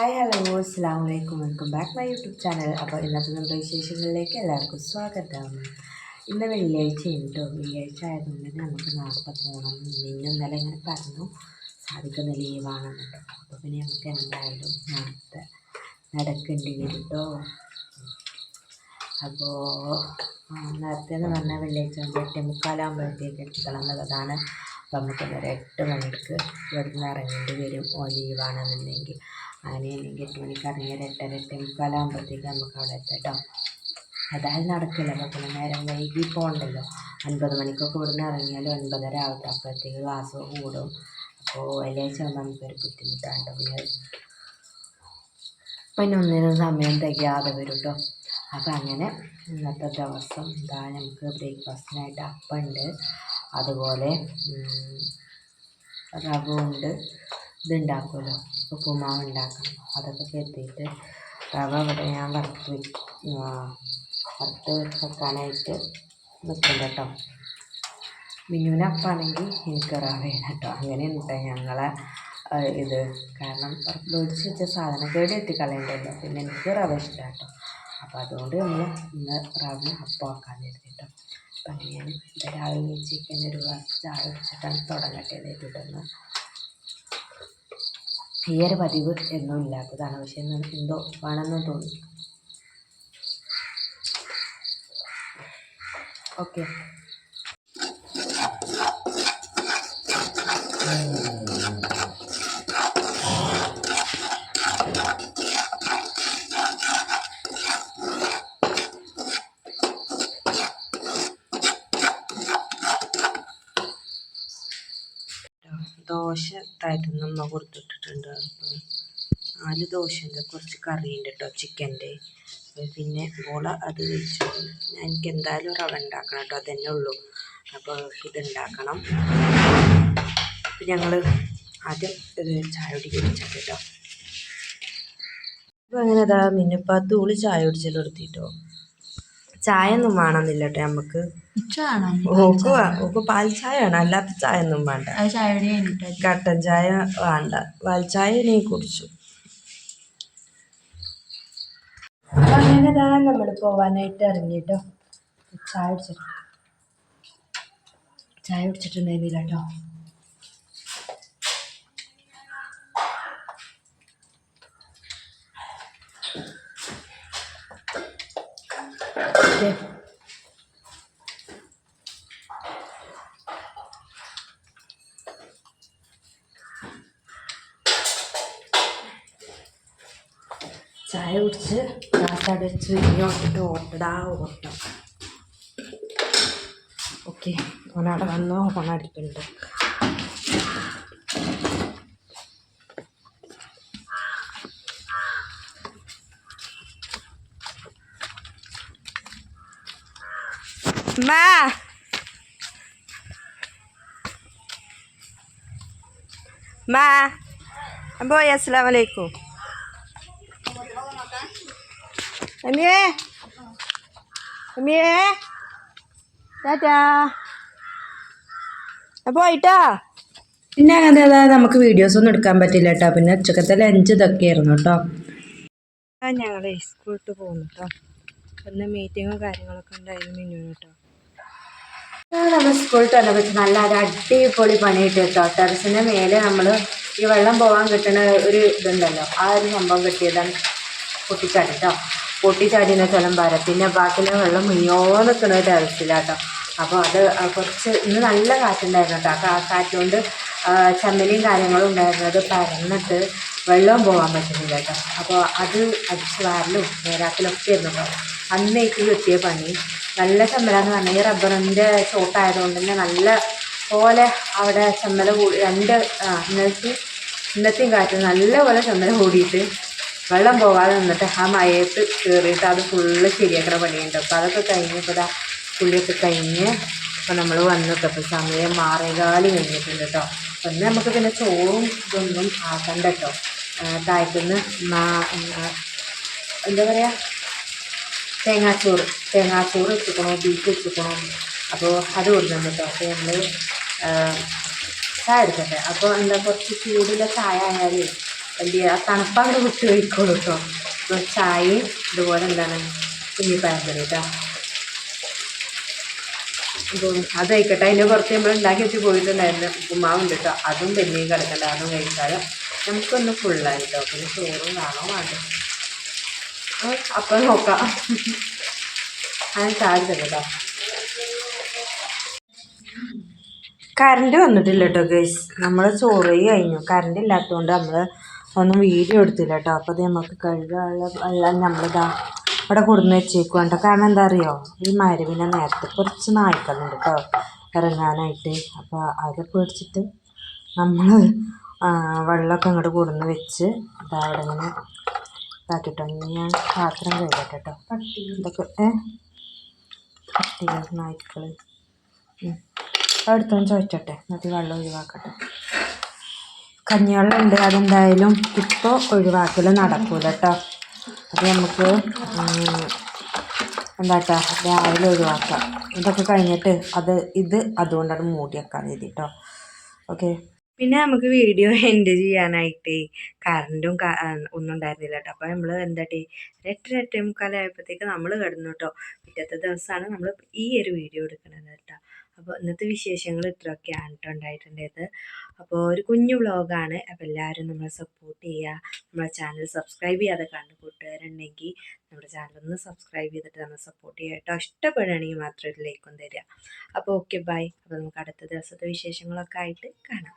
Hi hello അസ്സലാമു അലൈക്കും welcome back my YouTube channel. അപ്പോൾ ഇന്നത്തെ നമ്മുടെ വിശേഷങ്ങളിലേക്ക് എല്ലാവർക്കും സ്വാഗതം. ഇന്ന് വെള്ളിയാഴ്ച ഉണ്ടോ, വെള്ളിയാഴ്ച ആയതുകൊണ്ട് തന്നെ നമുക്ക് നേരത്തെ പോകണം. ഇന്നലെ ഇങ്ങനെ പറഞ്ഞു സാധിക്കുന്ന ലീവാണെന്ന് കേട്ടോ. അപ്പോൾ പിന്നെ നമുക്ക് എന്തായാലും നേരത്തെ നടക്കേണ്ടി വരും കേട്ടോ. അപ്പോൾ നേരത്തെ എന്ന് പറഞ്ഞാൽ വെള്ളിയാഴ്ച 8:45 എത്തണം എന്നുള്ളതാണ്. അപ്പോൾ നമുക്കൊരു 8 മണിക്ക് ഇവിടുന്ന് ഇറങ്ങേണ്ടി വരും. ലീവാണെന്നുണ്ടെങ്കിൽ അങ്ങനെയാണെങ്കിൽ 8 മണിക്ക് ഇറങ്ങിയാൽ 8:45 നമുക്ക് അവിടെ എത്താം. അതായത് നടക്കില്ല. അപ്പോൾ പിന്നെ നേരം വൈകി പോകണ്ടല്ലോ. 9 മണിക്കൊക്കെ ഇവിടുന്ന് ഇറങ്ങിയാൽ 9:30 ആവട്ടെ, അപ്പോഴത്തേക്ക് ക്ലാസ് കൂടും. അപ്പോൾ വെള്ളിയാഴ്ച ആകുമ്പോൾ നമുക്കൊരു ബുദ്ധിമുട്ടാണ്. പിന്നെ ഒന്നിനും സമയം തികയാതെ വരും കേട്ടോ. അപ്പം അങ്ങനെ ഇന്നത്തെ ദിവസം എന്താ, നമുക്ക് ബ്രേക്ക്ഫാസ്റ്റിനായിട്ട് അപ്പമുണ്ട്, അതുപോലെ റവ കൊണ്ട് ഇതുണ്ടാക്കുമല്ലോ, ഉപ്പുമാവ് ഉണ്ടാക്കണം. അതൊക്കെ കരുതിയിട്ട് റവ ഇവിടെ ഞാൻ വറുത്ത് വെക്കാനായിട്ട് നിൽക്കുന്നുണ്ട് കേട്ടോ. മിന്നുവിന് അപ്പാണെങ്കിൽ എനിക്ക് റവയാണ് കേട്ടോ. അങ്ങനെയാണ് കേട്ടോ ഞങ്ങളെ ഇത്. കാരണം മേടിച്ച് വെച്ച സാധനം കേടെത്തി കളയണ്ടല്ലോ. പിന്നെ എനിക്ക് റവ ഇഷ്ടമാണ് കേട്ടോ. അപ്പോൾ അതുകൊണ്ട് നമ്മൾ ഇന്ന് റവ അപ്പമാക്കാൻ കരുതിട്ടോ. അപ്പം അങ്ങനെയാണ് രാവിലെ ചിക്കൻ ഒരു ഗ്ലാസ് ചായ വെച്ചിട്ടാണ് തുടങ്ങട്ടെ ചെയ്തിട്ടൊന്ന്. ഈ ഒരു പതിവ് എന്നും ഇല്ലാത്തതാണ്, പക്ഷെ എന്തോ വേണമെന്ന് തോന്നി. ഓക്കെ, ദോശ താഴ്ത്തുന്ന അമ്മ കൊടുത്തിട്ടിട്ടുണ്ട്. 4 ദോശയുണ്ട്, കുറച്ച് കറിയുണ്ട് കേട്ടോ ചിക്കൻ്റെ. പിന്നെ മോള് അത് കഴിച്ചു. എനിക്ക് എന്തായാലും റവ ഉണ്ടാക്കണം കേട്ടോ, അതന്നെ ഉള്ളൂ. അപ്പോൾ ഇതുണ്ടാക്കണം. അപ്പം ഞങ്ങൾ ആദ്യം ഇത് ചായ കുടിക്കാൻ വെച്ചാൽ കേട്ടോ. അപ്പോൾ അങ്ങനെ അതാ മിന്നുപ്പാത്തൂളി ചായ കുടിച്ചാൽ നിർത്തിയിട്ടോ. ചായ ഒന്നും വേണമെന്നില്ല കേട്ടോ നമുക്ക്. ഓക്ക് പാൽ ചായ വേണം, അല്ലാത്ത ചായ ഒന്നും വേണ്ട. കട്ടൻ ചായ വേണ്ട, പാൽ ചായ നീ കുടിച്ചു. അപ്പം അങ്ങനെ ഇതാ നമ്മൾ പോവാനായിട്ട് ഇറങ്ങിട്ടോ. ചായ കുടിച്ചിട്ടുണ്ടായിരുന്നില്ല കേട്ടോ. ചായ കുടിച്ച് ഗ്ലാസ് അടച്ച് ഇങ്ങോട്ടിട്ട് ഓട്ടം. ഓക്കെ, ഓനവിടെ വന്നോ, ഓണടിക്കുന്നുണ്ട്. പോയി. അസ്സലാമു അലൈക്കും. പോയിട്ടാ. പിന്നെ അങ്ങനെ അതായത് നമുക്ക് വീഡിയോസൊന്നും എടുക്കാൻ പറ്റില്ല കേട്ടോ. പിന്നെ ഉച്ചക്കത്തെ ലഞ്ച് ഇതൊക്കെയായിരുന്നു കേട്ടോ. ഞങ്ങൾ സ്കൂളിട്ട് പോകുന്നു കേട്ടോ. പിന്നെ മീറ്റിങ്ങും കാര്യങ്ങളൊക്കെ ഉണ്ടായിരുന്നു മിന്നുവിന് കേട്ടോ. നമ്മൾ സ്കൂളിട്ട് വന്നപ്പോൾ നല്ല അടിപൊളി പണി കിട്ടി കേട്ടോ. ടെറസിൻ്റെ മേലെ നമ്മൾ ഈ വെള്ളം പോകാൻ കിട്ടുന്ന ഒരു ഇതുണ്ടല്ലോ, ആ ഒരു സംഭവം കിട്ടിയതാണ്. പൊട്ടിച്ചാടിയെന്ന സ്ഥലം പാര. പിന്നെ ബാക്കിയുള്ള വെള്ളം മുന്നോ നിൽക്കുന്ന ടെറസിലാട്ടോ. അപ്പോൾ അത് കുറച്ച് ഇന്ന് നല്ല കാറ്റുണ്ടായിരുന്നു കേട്ടോ. ആ കാറ്റുകൊണ്ട് ചമ്മലിയും കാര്യങ്ങളും ഉണ്ടായിരുന്നത് പരന്നിട്ട് വെള്ളം പോകാൻ പറ്റുന്നില്ല കേട്ടോ. അപ്പോൾ അത് അടിച്ച് വാരലും നേരാക്കലൊക്കെ ആയിരുന്നു കേട്ടോ അന്നേക്ക് കിട്ടിയ പണി. നല്ല ചമ്മലാന്ന് പറഞ്ഞാൽ ഈ റബ്ബറിൻ്റെ ചോട്ടായതുകൊണ്ട് തന്നെ നല്ല പോലെ അവിടെ ചമ്മല കൂടി ഇന്നത്തെയും കാറ്റ് നല്ല പോലെ ചമ്മല കൂടിയിട്ട് വെള്ളം പോകാതെ നിന്നിട്ട് ആ മയത്ത് കയറിയിട്ട് അത് ഫുള്ള് ശരിയാക്കുന്ന പണിയുണ്ട്. അപ്പോൾ അതൊക്കെ കഴിഞ്ഞപ്പോൾ പുള്ളിയൊക്കെ കഴിഞ്ഞ് അപ്പോൾ നമ്മൾ വന്നിട്ട് അപ്പോൾ സമയം 6:15 കഴിഞ്ഞിട്ടുണ്ട് കേട്ടോ. അപ്പം ഇന്ന് നമുക്ക് പിന്നെ ചോറും ഇതൊന്നും ആക്കണ്ട കേട്ടോ. താഴത്തുനിന്ന് എന്താ പറയുക, തേങ്ങാച്ചോറ് വെച്ചിക്കണോ, ബീഫ് വെച്ചിക്കണോ. അപ്പോൾ അത് കൊടുക്കുന്നു കേട്ടോ. അപ്പോൾ നമ്മൾ ചായ എടുക്കട്ടെ. അപ്പോൾ എന്താ, കുറച്ച് ചൂടുള്ള ചായ ആയാലേ വലിയ തണുപ്പങ്ങനെ വിട്ട് കഴിക്കോളൂ കേട്ടോ. അപ്പോൾ ചായയും ഇതുപോലെ എന്താണ് കുഞ്ഞിപ്പഴം കറി കേട്ടോ. അപ്പോൾ അതായിക്കോട്ടെ. അതിൻ്റെ പുറത്ത് നമ്മൾ ഉണ്ടാക്കി വെച്ച് പോയിട്ടുണ്ടായിരുന്നു ഉപ്പുമാവുണ്ട് കേട്ടോ. അതും പിന്നെയും കിടക്കണ്ട, അതും കഴിച്ചാൽ നമുക്കൊന്ന് ഫുള്ളായിട്ടോ. പിന്നെ ചോറും കാണോ വേണ്ട, അപ്പം നോക്കാം. അതിന് ചാർജ് കേട്ടോ. കറണ്ട് വന്നിട്ടില്ല കേട്ടോ ഗൈസ്. നമ്മൾ ചോറ് കഴിഞ്ഞു. കറണ്ട് ഇല്ലാത്തതുകൊണ്ട് നമ്മൾ ഒന്നും വീഡിയോ എടുത്തില്ല കേട്ടോ. അപ്പോൾ അത് നമുക്ക് കഴുകാനുള്ള വെള്ളം നമ്മളിതാ ഇവിടെ കൊടുന്ന് വെച്ചേക്കും കേട്ടോ. കാരണം എന്താ അറിയോ, ഈ മരുവിനെ നേരത്തെ കുറച്ച് നായ്ക്കളുണ്ട് കേട്ടോ ഇറങ്ങാനായിട്ട്. അപ്പോൾ അത് പേടിച്ചിട്ട് നമ്മൾ വെള്ളമൊക്കെ അങ്ങോട്ട് കൊടുന്ന് വെച്ച് ഇതാ അവിടെ ഇങ്ങനെ ഇതാക്കിട്ടോ. ഇനി ഞാൻ പാത്രം കഴുകട്ടെ കേട്ടോ. ഇതൊക്കെ പട്ടികൾ നായ്ക്കൾ അടുത്തൊന്ന് ചോദിച്ചോട്ടെ, എന്നിട്ട് വെള്ളം ഒഴിവാക്കട്ടെ. കഞ്ഞിവെള്ളം ഉണ്ട്, അതെന്തായാലും ഇപ്പോൾ ഒഴിവാക്കൽ നടക്കൂല കേട്ടോ. അത് നമുക്ക് എന്താട്ടാ രാവിലെ ഒഴിവാക്കാം. ഇതൊക്കെ കഴിഞ്ഞിട്ട് ഇത് അതുകൊണ്ടാണ് മൂടി വെക്കാൻ മതി കേട്ടോ. ഓക്കെ. പിന്നെ നമുക്ക് വീഡിയോ എൻഡ് ചെയ്യാനായിട്ട് കറണ്ടും ഒന്നും ഉണ്ടായിരുന്നില്ല കേട്ടോ. അപ്പോൾ നമ്മൾ എന്താട്ടി 8:30 ആയപ്പോഴത്തേക്ക് നമ്മൾ കിടന്നു കേട്ടോ. പിറ്റത്തെ ദിവസമാണ് നമ്മൾ ഈ ഒരു വീഡിയോ എടുക്കുന്നത് കേട്ടോ. അപ്പോൾ ഇന്നത്തെ വിശേഷങ്ങൾ ഇത്രയൊക്കെയാണ് കേട്ടോ ഉണ്ടായിട്ടുണ്ടായത്. അപ്പോൾ ഒരു കുഞ്ഞു വ്ളോഗാണ്. അപ്പോൾ എല്ലാവരും നമ്മളെ സപ്പോർട്ട് ചെയ്യുക. നമ്മളെ ചാനൽ സബ്സ്ക്രൈബ് ചെയ്യാതെ കണ്ടു കൂട്ടുകാരുണ്ടെങ്കിൽ നമ്മുടെ ചാനലൊന്ന് സബ്സ്ക്രൈബ് ചെയ്തിട്ട് നമ്മൾ സപ്പോർട്ട് ചെയ്യുക കേട്ടോ. ഇഷ്ടപ്പെടുകയാണെങ്കിൽ മാത്രം ഒരു ലൈക്കും തരിക. അപ്പോൾ ഓക്കെ ബൈ. അപ്പോൾ നമുക്ക് അടുത്ത ദിവസത്തെ വിശേഷങ്ങളൊക്കെ ആയിട്ട് കാണാം.